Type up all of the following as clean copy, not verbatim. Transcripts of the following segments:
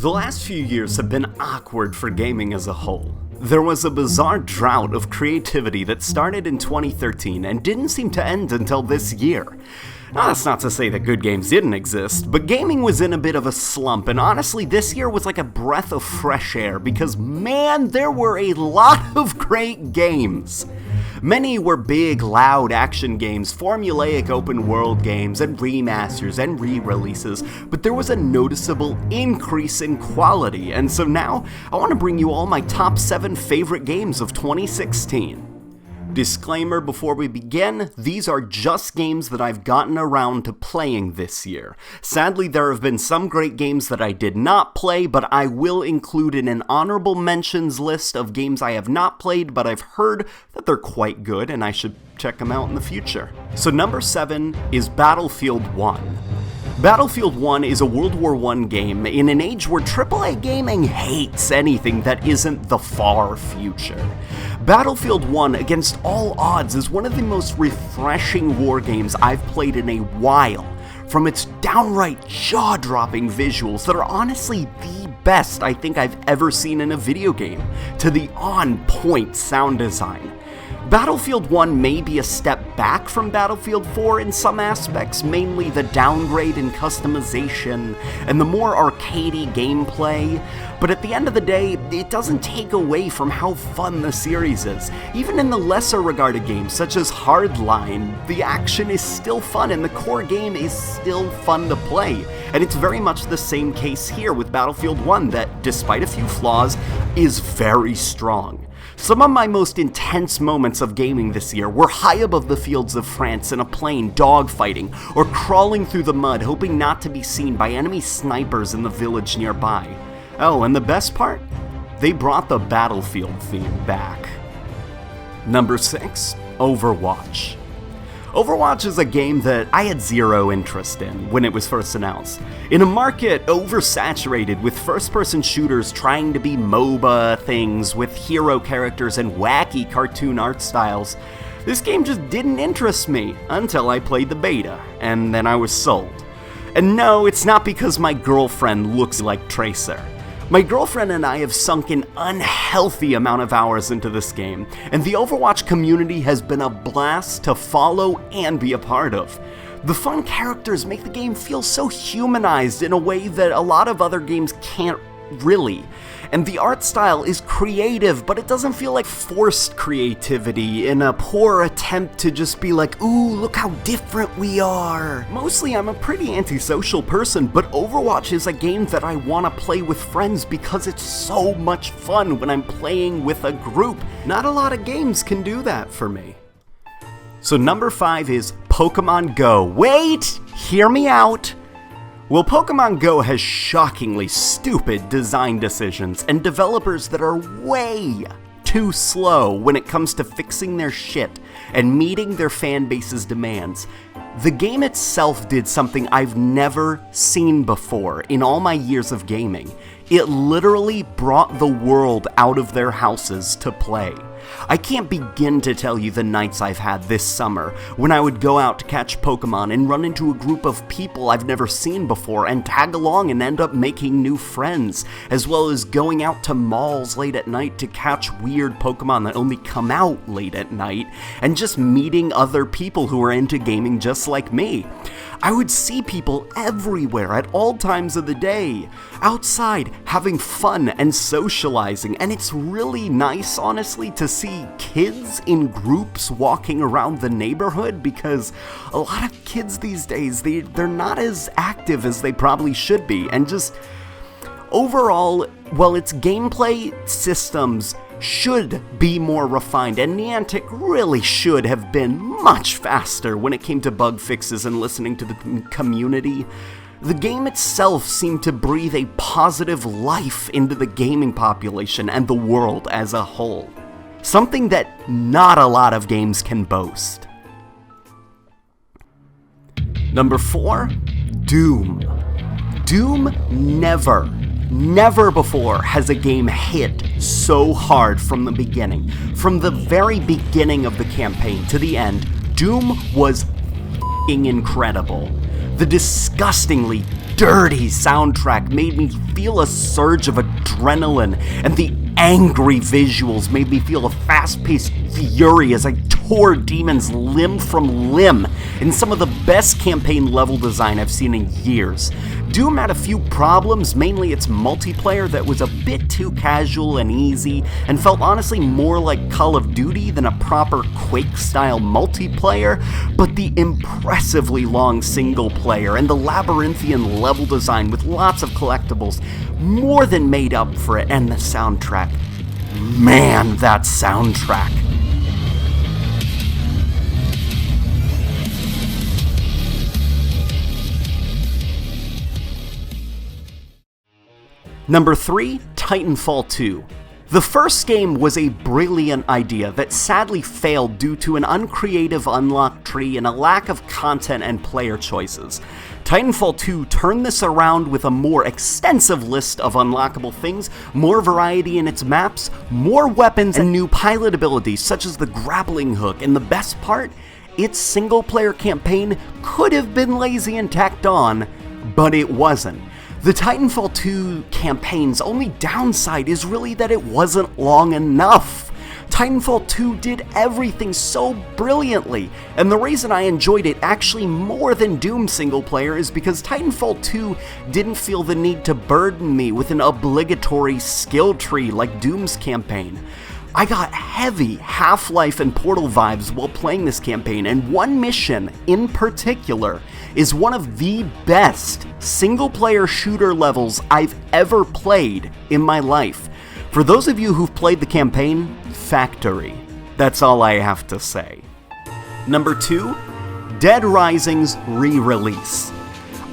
The last few years have been awkward for gaming as a whole. There was a bizarre drought of creativity that started in 2013 and didn't seem to end until this year. Now, that's not to say that good games didn't exist, but gaming was in a bit of a slump, and honestly, this year was like a breath of fresh air because, man, there were a lot of great games. Many were big, loud action games, formulaic open-world games, and remasters and re-releases, but there was a noticeable increase in quality, and so now, I want to bring you all my top 7 favorite games of 2016. Disclaimer before we begin, these are just games that I've gotten around to playing this year. Sadly, there have been some great games that I did not play, but I will include in an honorable mentions list of games I have not played, but I've heard that they're quite good and I should check them out in the future. So number 7 is Battlefield 1. Battlefield 1 is a World War I game in an age where AAA gaming hates anything that isn't the far future. Battlefield 1, against all odds, is one of the most refreshing war games I've played in a while, from its downright jaw-dropping visuals that are honestly the best I think I've ever seen in a video game, to the on-point sound design. Battlefield 1 may be a step back from Battlefield 4 in some aspects, mainly the downgrade in customization and the more arcadey gameplay, but at the end of the day, it doesn't take away from how fun the series is. Even in the lesser regarded games such as Hardline, the action is still fun and the core game is still fun to play, and it's very much the same case here with Battlefield 1 that, despite a few flaws, is very strong. Some of my most intense moments of gaming this year were high above the fields of France in a plane dogfighting, or crawling through the mud hoping not to be seen by enemy snipers in the village nearby. Oh, and the best part? They brought the Battlefield theme back. Number 6, Overwatch. Overwatch is a game that I had zero interest in when it was first announced. In a market oversaturated with first-person shooters trying to be MOBA things with hero characters and wacky cartoon art styles, this game just didn't interest me until I played the beta, and then I was sold. And no, it's not because my girlfriend looks like Tracer. My girlfriend and I have sunk an unhealthy amount of hours into this game, and the Overwatch community has been a blast to follow and be a part of. The fun characters make the game feel so humanized in a way that a lot of other games can't really. And the art style is creative, but it doesn't feel like forced creativity in a poor attempt to just be like, ooh, look how different we are. Mostly I'm a pretty antisocial person, but Overwatch is a game that I want to play with friends because it's so much fun when I'm playing with a group. Not a lot of games can do that for me. So number 5 is Pokemon Go. Wait! Hear me out! Well, Pokemon Go has shockingly stupid design decisions and developers that are way too slow when it comes to fixing their shit and meeting their fan base's demands. The game itself did something I've never seen before in all my years of gaming. It literally brought the world out of their houses to play. I can't begin to tell you the nights I've had this summer when I would go out to catch Pokemon and run into a group of people I've never seen before and tag along and end up making new friends, as well as going out to malls late at night to catch weird Pokemon that only come out late at night, and just meeting other people who are into gaming just like me. I would see people everywhere at all times of the day, outside, having fun and socializing, and it's really nice, honestly, to see kids in groups walking around the neighborhood, because a lot of kids these days, they're not as active as they probably should be, and just overall, well, its gameplay systems should be more refined, and Niantic really should have been much faster when it came to bug fixes and listening to the community. The game itself seemed to breathe a positive life into the gaming population and the world as a whole. Something that not a lot of games can boast. Number 4, Doom. Doom never before has a game hit so hard from the beginning. From the very beginning of the campaign to the end, Doom was f***ing incredible. The disgustingly dirty soundtrack made me feel a surge of adrenaline, and the angry visuals made me feel a fast-paced fury as I tore demons limb from limb in some of the best campaign level design I've seen in years. Doom had a few problems, mainly its multiplayer that was a bit too casual and easy, and felt honestly more like Call of Duty than a proper Quake-style multiplayer, but the impressively long single player and the labyrinthian level design with lots of collectibles more than made up for it, and the soundtrack. Man, that soundtrack. Number 3, Titanfall 2. The first game was a brilliant idea that sadly failed due to an uncreative unlock tree and a lack of content and player choices. Titanfall 2 turned this around with a more extensive list of unlockable things, more variety in its maps, more weapons, and new pilot abilities such as the grappling hook, and the best part, its single-player campaign could have been lazy and tacked on, but it wasn't. The Titanfall 2 campaign's only downside is really that it wasn't long enough. Titanfall 2 did everything so brilliantly, and the reason I enjoyed it actually more than Doom single player is because Titanfall 2 didn't feel the need to burden me with an obligatory skill tree like Doom's campaign. I got heavy Half-Life and Portal vibes while playing this campaign, and one mission in particular is one of the best single-player shooter levels I've ever played in my life. For those of you who've played the campaign, Factory. That's all I have to say. Number 2, Dead Rising's re-release.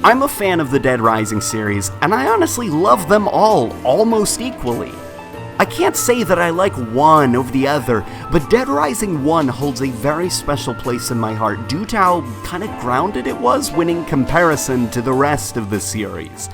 I'm a fan of the Dead Rising series, and I honestly love them all almost equally. I can't say that I like one over the other, but Dead Rising 1 holds a very special place in my heart due to how kind of grounded it was when in comparison to the rest of the series.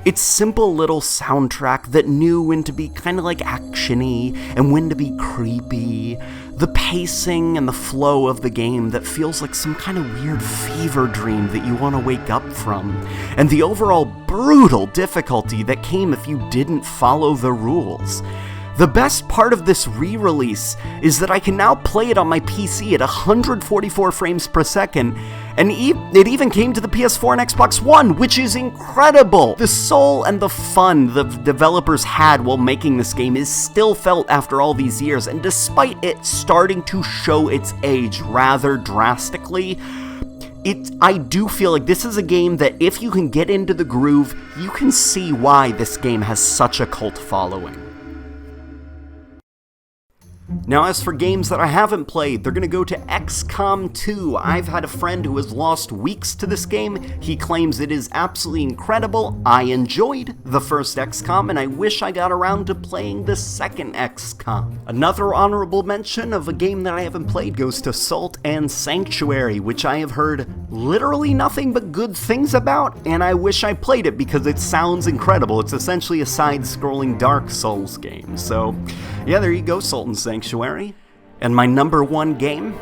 Its simple little soundtrack that knew when to be kind of like action-y and when to be creepy, the pacing and the flow of the game that feels like some kind of weird fever dream that you want to wake up from, and the overall brutal difficulty that came if you didn't follow the rules. The best part of this re-release is that I can now play it on my PC at 144 frames per second, and it even came to the PS4 and Xbox One, which is incredible! The soul and the fun the developers had while making this game is still felt after all these years, and despite it starting to show its age rather drastically, I do feel like this is a game that if you can get into the groove, you can see why this game has such a cult following. Now, as for games that I haven't played, they're gonna go to XCOM 2. I've had a friend who has lost weeks to this game. He claims it is absolutely incredible. I enjoyed the first XCOM, and I wish I got around to playing the second XCOM. Another honorable mention of a game that I haven't played goes to Salt and Sanctuary, which I have heard literally nothing but good things about, and I wish I played it because it sounds incredible. It's essentially a side-scrolling Dark Souls game, so yeah, there you go, Salt and Sanctuary. And my number 1 game?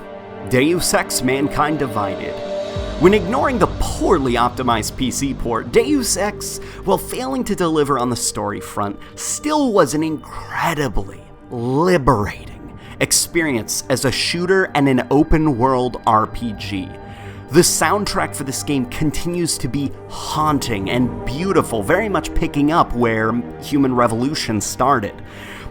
Deus Ex: Mankind Divided. When ignoring the poorly optimized PC port, Deus Ex, while failing to deliver on the story front, still was an incredibly liberating experience as a shooter and an open-world RPG. The soundtrack for this game continues to be haunting and beautiful, very much picking up where Human Revolution started.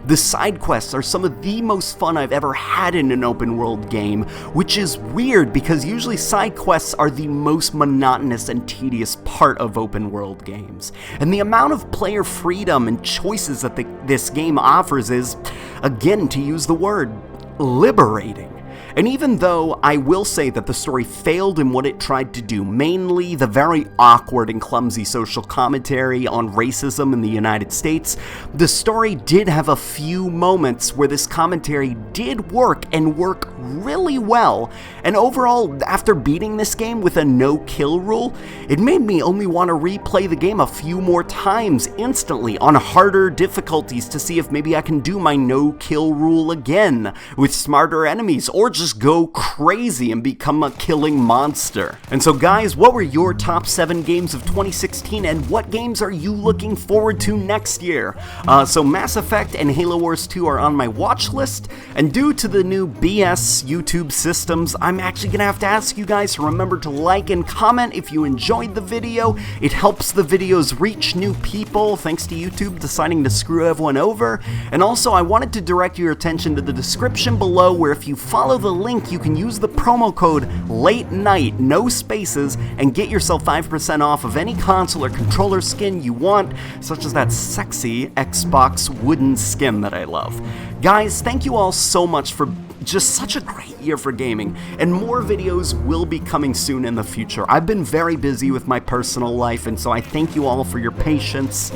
The side quests are some of the most fun I've ever had in an open world game, which is weird because usually side quests are the most monotonous and tedious part of open world games. And the amount of player freedom and choices that this game offers is, again to use the word, liberating. And even though I will say that the story failed in what it tried to do, mainly the very awkward and clumsy social commentary on racism in the United States, the story did have a few moments where this commentary did work and work really well. And overall, after beating this game with a no-kill rule, it made me only want to replay the game a few more times instantly on harder difficulties to see if maybe I can do my no-kill rule again with smarter enemies, or just just go crazy and become a killing monster. And so guys, what were your top 7 games of 2016, and what games are you looking forward to next year? So Mass Effect and Halo Wars 2 are on my watch list, and due to the new BS YouTube systems, I'm actually gonna have to ask you guys to remember to like and comment if you enjoyed the video. It helps the videos reach new people, thanks to YouTube deciding to screw everyone over. And also, I wanted to direct your attention to the description below, where if you follow the link, you can use the promo code LateNight, no spaces, and get yourself 5% off of any console or controller skin you want, such as that sexy Xbox wooden skin that I love. Guys, thank you all so much for just such a great year for gaming, and more videos will be coming soon in the future. I've been very busy with my personal life, and so I thank you all for your patience.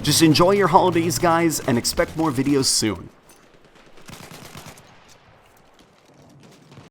Just enjoy your holidays, guys, and expect more videos soon.